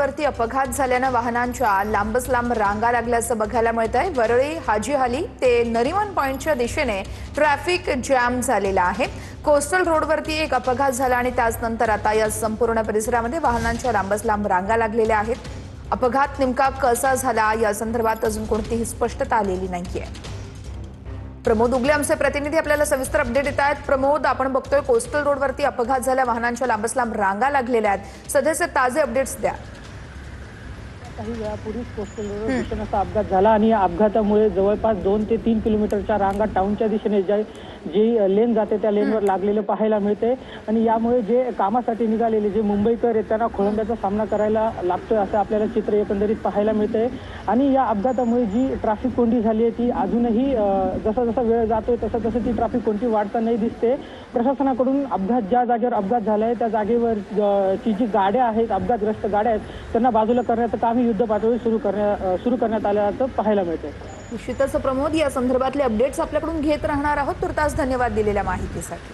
रोडवरती अपघात झाल्यानं वाहनांच्या लांबच लांब रांगा लागल्याचं बघायला मिळतंय। वरळी हाजीहाली ते नरिमन पॉइंटच्या दिशेने ट्रॅफिक जॅम झालेला आहे। कोस्टल रोडवरती एक अपघात झाला आणि त्यानंतर आता या संपूर्ण परिसरामध्ये वाहनांच्या लांबच लांब रांगा लागलेल्या आहेत। अपघात नेमका कसा झाला या संदर्भात अजून कोणतीही स्पष्टता आलेली नाहीये। प्रमोद उगले आमचे प्रतिनिधी आपल्याला सविस्तर अपडेट देत आहेत। प्रमोद, आपण बघतोय कोस्टल रोडवरती अपघात झाला, वाहनांच्या लांबच लांब रांगा लागलेल्या आहेत। सध्याचे ताजे अपडेट्स द्या। काही वेळापूर्वीच कोस्टल रोड दिशेने अपघात झाला आणि या अपघातामुळे जवळपास 2 ते 3 किलोमीटरच्या रांगा टाउनच्या दिशेने जी लेन जाते त्या लेनवर लागलेले पाहायला मिळते आणि यामुळे जे कामासाठी निघालेले जे मुंबईकर आहेत त्यांना खोळंब्याचा सामना करायला लागतोय असं आपल्याला चित्र एकंदरीत पाहायला मिळते। आणि या अपघातामुळे जी ट्रॅफिक कोंडी झाली आहे ती अजूनही जसा जसा वेळ जातोय तसं तसं ती ट्रॅफिक कोंडी वाढताना दिसते। प्रशासनाकडून ज्या जागेवर अपघात झालाय त्या जागेवर जी गाड्या आहेत, अपघातग्रस्त गाड्या आहेत, त्यांना बाजूला करण्याचं काम युद्ध पातळीवर सुरू करण्यात आल्याचं पाहायला मिळते। निश्चितच प्रमोद, या संदर्भातले अपडेट्स आपल्याकडून घेत राहणार आहोत। तुर्तास धन्यवाद दिलेल्या माहितीसाठी।